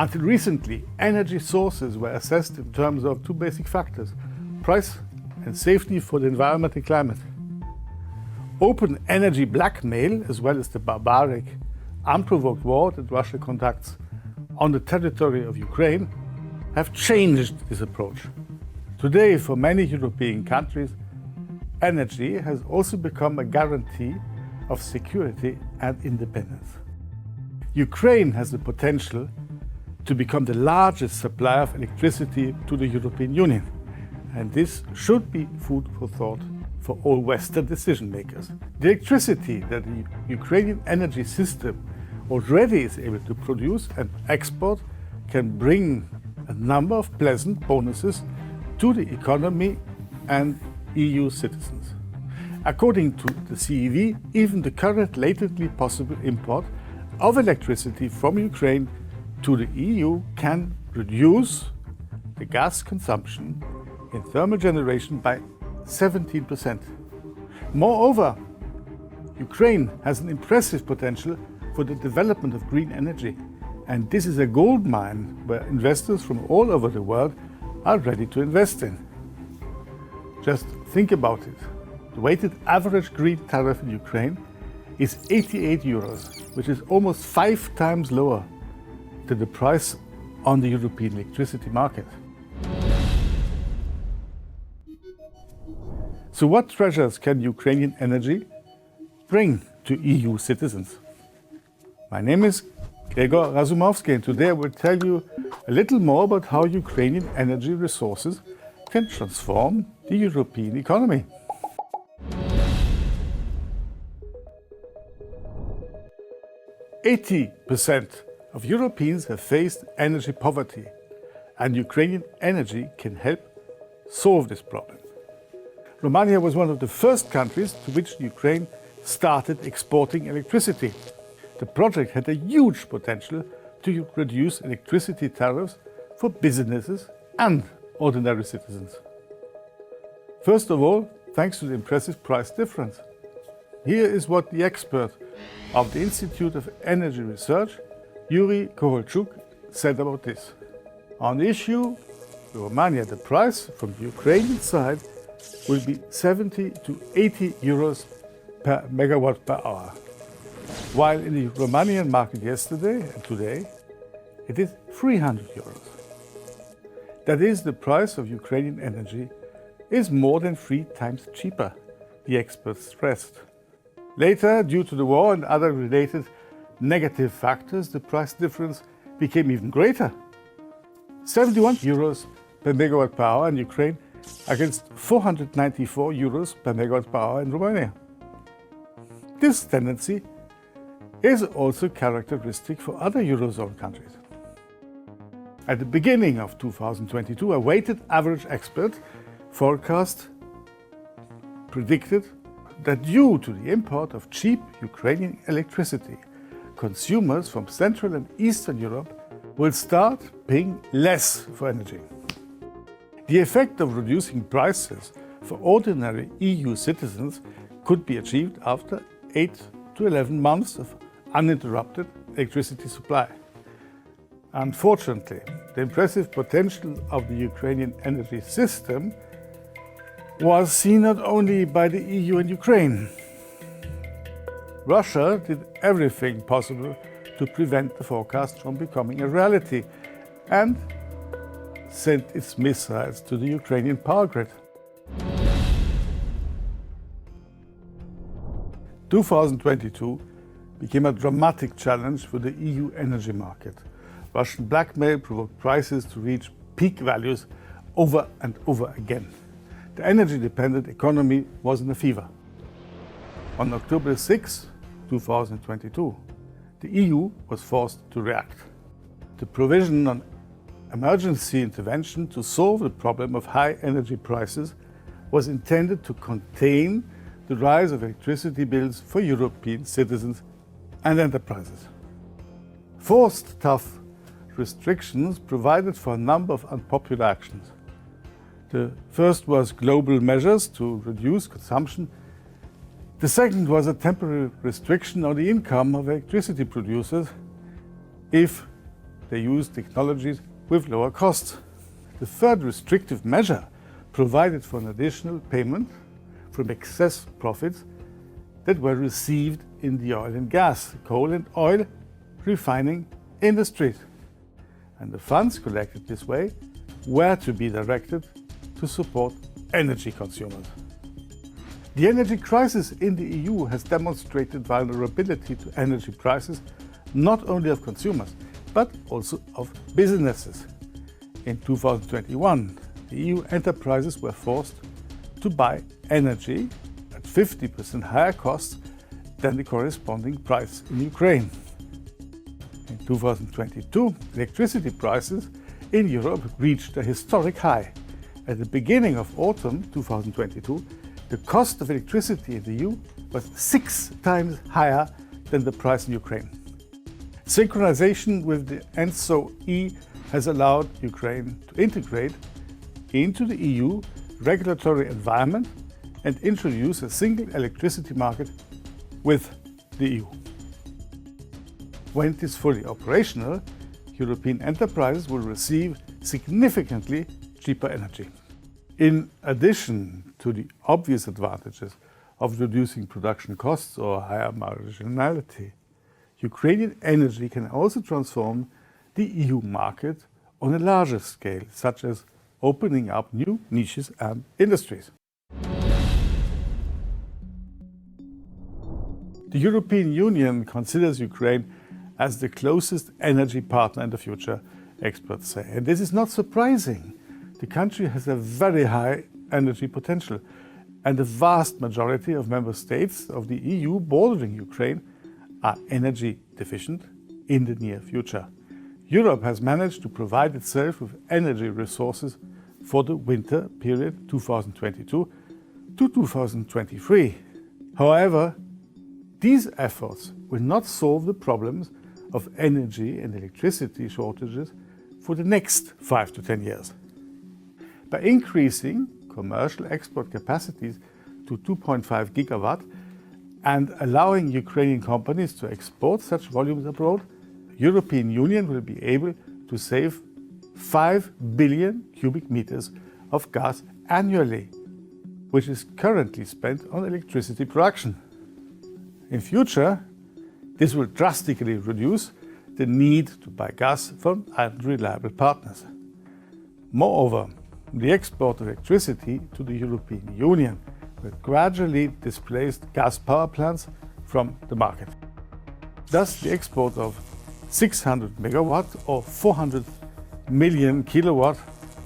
Until recently, energy sources were assessed in terms of two basic factors: price and safety for the environment and climate. Open energy blackmail, as well as the barbaric, unprovoked war that Russia conducts on the territory of Ukraine, have changed this approach. Today, for many European countries, energy has also become a guarantee of security and independence. Ukraine has the potential to become the largest supplier of electricity to the European Union, and this should be food for thought for all Western decision makers. The electricity that the Ukrainian energy system already is able to produce and export can bring a number of pleasant bonuses to the economy and EU citizens. According to the CEV, even the current latently possible import of electricity from Ukraine to the EU can reduce the gas consumption in thermal generation by 17%. Moreover, Ukraine has an impressive potential for the development of green energy, and this is a gold mine where investors from all over the world are ready to invest in. Just think about it. The weighted average green tariff in Ukraine is 88 euros, which is almost 5 times lower than the price on the European electricity market. So what treasures can Ukrainian energy bring to EU citizens? My name is Gregor Razumovsky, and today I will tell you a little more about how Ukrainian energy resources can transform the European economy. %80 of Europeans have faced energy poverty, and Ukrainian energy can help solve this problem. Romania was one of the first countries to which Ukraine started exporting electricity. The project had a huge potential to reduce electricity tariffs for businesses and ordinary citizens. First of all, thanks to the impressive price difference. Here is what the expert of the Institute of Energy Research, Yuri Koholchuk, said about this. On the issue, in Romania, the price from the Ukrainian side will be 70 to 80 euros per megawatt per hour, while in the Romanian market yesterday and today, it is 300 euros. That is, the price of Ukrainian energy is more than 3 times cheaper, the experts stressed. Later, due to the war and other related negative factors, the price difference became even greater. 71 euros per megawatt per hour in Ukraine against 494 euros per megawatt per hour in Romania. This tendency is also characteristic for other Eurozone countries. At the beginning of 2022, a weighted average expert forecast predicted that due to the import of cheap Ukrainian electricity, consumers from Central and Eastern Europe will start paying less for energy. The effect of reducing prices for ordinary EU citizens could be achieved after 8 to 11 months of uninterrupted electricity supply. Unfortunately, the impressive potential of the Ukrainian energy system was seen not only by the EU and Ukraine. Russia did everything possible to prevent the forecast from becoming a reality and sent its missiles to the Ukrainian power grid. 2022 became a dramatic challenge for the EU energy market. Russian blackmail provoked prices to reach peak values over and over again. The energy-dependent economy was in a fever. On October 6, 2022, the EU was forced to react. The provision on emergency intervention to solve the problem of high energy prices was intended to contain the rise of electricity bills for European citizens and enterprises. Forced tough restrictions provided for a number of unpopular actions. The first was global measures to reduce consumption. The second was a temporary restriction on the income of electricity producers if they use technologies with lower costs. The third restrictive measure provided for an additional payment from excess profits that were received in the oil and gas, coal and oil refining industries. And the funds collected this way were to be directed to support energy consumers. The energy crisis in the EU has demonstrated vulnerability to energy prices, not only of consumers, but also of businesses. In 2021, the EU enterprises were forced to buy energy at 50% higher costs than the corresponding price in Ukraine. In 2022, electricity prices in Europe reached a historic high. At the beginning of autumn 2022, the cost of electricity in the EU was 6 times higher than the price in Ukraine. Synchronization with the ENTSO-E has allowed Ukraine to integrate into the EU regulatory environment and introduce a single electricity market with the EU. When it is fully operational, European enterprises will receive significantly cheaper energy. In addition to the obvious advantages of reducing production costs or higher marginality, Ukrainian energy can also transform the EU market on a larger scale, such as opening up new niches and industries. The European Union considers Ukraine as the closest energy partner in the future, experts say. And this is not surprising. The country has a very high energy potential, and the vast majority of member states of the EU bordering Ukraine are energy deficient in the near future. Europe has managed to provide itself with energy resources for the winter period 2022 to 2023. However, these efforts will not solve the problems of energy and electricity shortages for the next 5 to 10 years. By increasing commercial export capacities to 2.5 gigawatt and allowing Ukrainian companies to export such volumes abroad, the European Union will be able to save 5 billion cubic meters of gas annually, which is currently spent on electricity production. In future, this will drastically reduce the need to buy gas from unreliable partners. Moreover, the export of electricity to the European Union will gradually displace gas power plants from the market. Thus, the export of 600 megawatt or 400 million kilowatt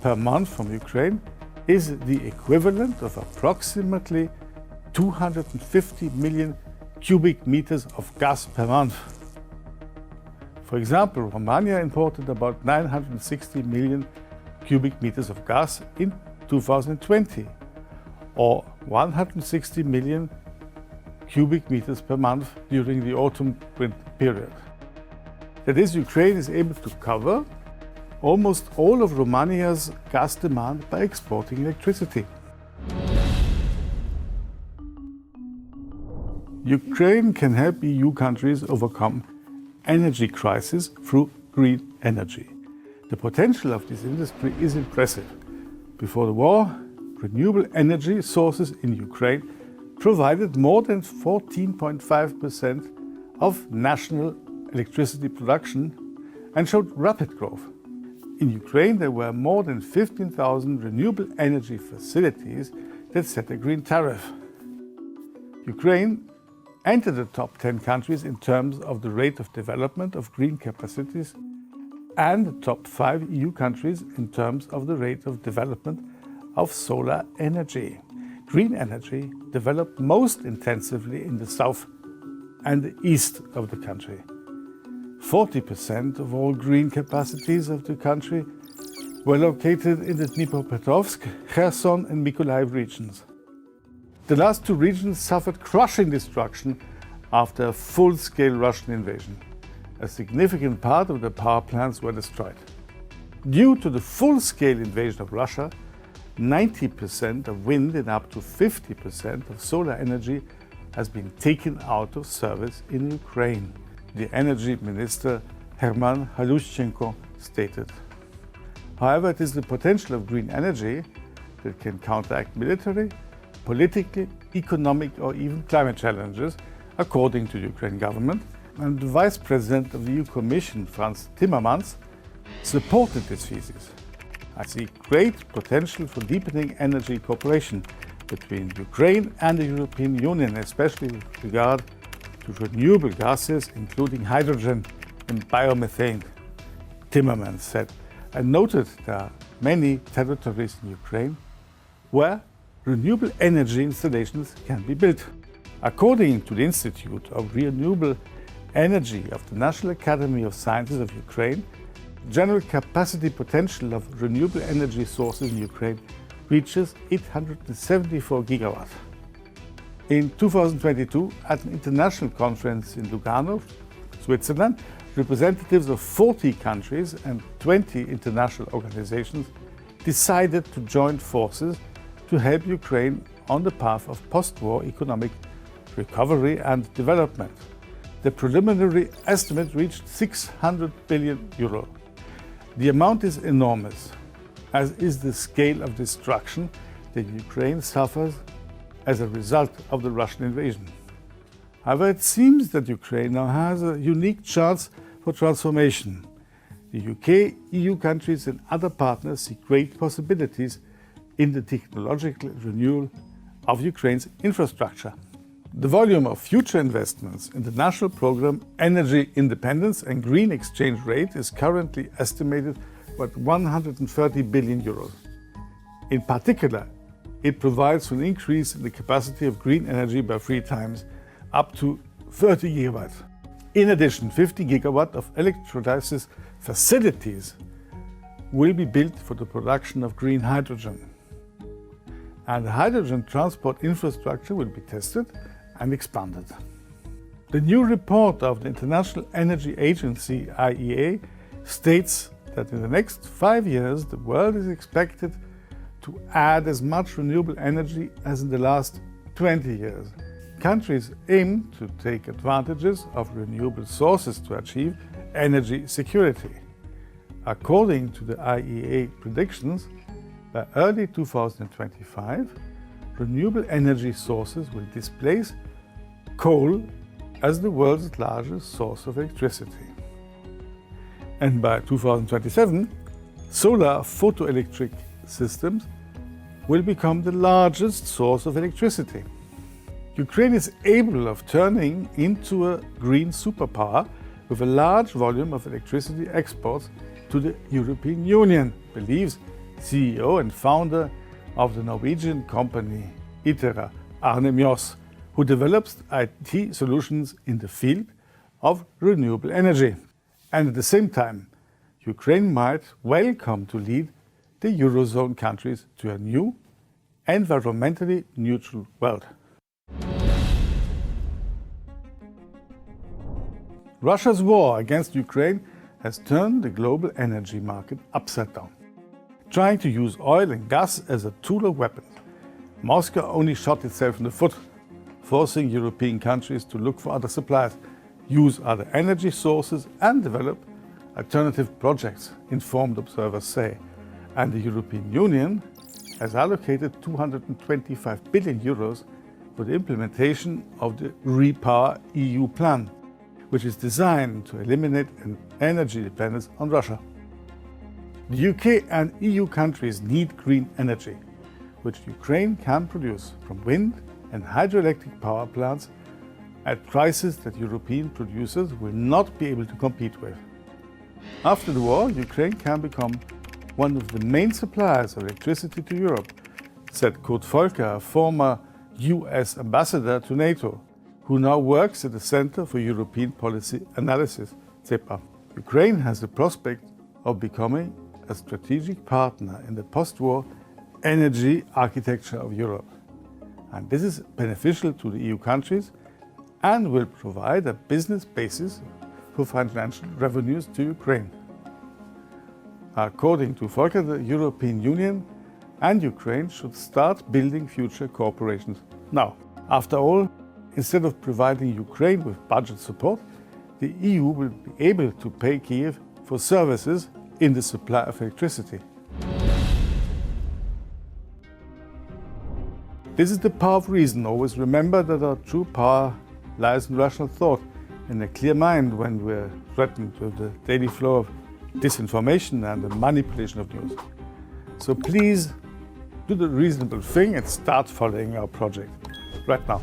per month from Ukraine is the equivalent of approximately 250 million cubic meters of gas per month. For example, Romania imported about 960 million cubic meters of gas in 2020, or 160 million cubic meters per month during the autumn-winter period. That is, Ukraine is able to cover almost all of Romania's gas demand by exporting electricity. Ukraine can help EU countries overcome energy crisis through green energy. The potential of this industry is impressive. Before the war, renewable energy sources in Ukraine provided more than 14.5% of national electricity production and showed rapid growth. In Ukraine, there were more than 15,000 renewable energy facilities that set a green tariff. Ukraine entered the top 10 countries in terms of the rate of development of green capacities and the top 5 EU countries in terms of the rate of development of solar energy. Green energy developed most intensively in the south and the east of the country. 40% of all green capacities of the country were located in the Dnipropetrovsk, Kherson and Mykolaiv regions. The last two regions suffered crushing destruction after a full-scale Russian invasion. A significant part of the power plants were destroyed. Due to the full-scale invasion of Russia, 90% of wind and up to 50% of solar energy has been taken out of service in Ukraine. The energy minister Herman Halushchenko stated. However, it is the potential of green energy that can counteract military, political, economic or even climate challenges, according to the Ukraine government. And the Vice President of the EU Commission, Franz Timmermans, supported this thesis. I see great potential for deepening energy cooperation between Ukraine and the European Union, especially with regard to renewable gases, including hydrogen and biomethane, Timmermans said, and noted there are many territories in Ukraine where renewable energy installations can be built. According to the Institute of Renewable Energy of the National Academy of Sciences of Ukraine, general capacity potential of renewable energy sources in Ukraine reaches 874 gigawatts. In 2022, at an international conference in Lugano, Switzerland, representatives of 40 countries and 20 international organizations decided to join forces to help Ukraine on the path of post-war economic recovery and development. The preliminary estimate reached 600 billion euro. The amount is enormous, as is the scale of destruction that Ukraine suffers as a result of the Russian invasion. However, it seems that Ukraine now has a unique chance for transformation. The UK, EU countries and other partners see great possibilities in the technological renewal of Ukraine's infrastructure. The volume of future investments in the national program Energy Independence and Green Exchange Rate is currently estimated at 130 billion euros. In particular, it provides for an increase in the capacity of green energy by 3 times, up to 30 gigawatts. In addition, 50 gigawatts of electrolysis facilities will be built for the production of green hydrogen. And the hydrogen transport infrastructure will be tested and expanded. The new report of the International Energy Agency, IEA, states that in the next 5 years, the world is expected to add as much renewable energy as in the last 20 years. Countries aim to take advantages of renewable sources to achieve energy security. According to the IEA predictions, by early 2025, renewable energy sources will displace coal as the world's largest source of electricity. And by 2027, solar photoelectric systems will become the largest source of electricity. Ukraine is able of turning into a green superpower with a large volume of electricity exports to the European Union, believes CEO and founder of the Norwegian company Itera, Arne Mjås, who develops IT solutions in the field of renewable energy. And at the same time, Ukraine might welcome to lead the Eurozone countries to a new, environmentally neutral world. Russia's war against Ukraine has turned the global energy market upside down. Trying to use oil and gas as a tool of weapons, Moscow only shot itself in the foot, forcing European countries to look for other suppliers, use other energy sources and develop alternative projects, informed observers say. And the European Union has allocated 225 billion euros for the implementation of the REPower EU plan, which is designed to eliminate an energy dependence on Russia. The UK and EU countries need green energy, which Ukraine can produce from wind and hydroelectric power plants at prices that European producers will not be able to compete with. After the war, Ukraine can become one of the main suppliers of electricity to Europe, said Kurt Volker, a former US ambassador to NATO, who now works at the Center for European Policy Analysis, CEPA. Ukraine has the prospect of becoming a strategic partner in the post-war energy architecture of Europe. And this is beneficial to the EU countries and will provide a business basis for financial revenues to Ukraine. According to Volker, the European Union and Ukraine should start building future cooperations now. After all, instead of providing Ukraine with budget support, the EU will be able to pay Kiev for services in the supply of electricity. This is the power of reason. Always remember that our true power lies in rational thought and a clear mind when we're threatened with the daily flow of disinformation and the manipulation of news. So please do the reasonable thing and start following our project right now.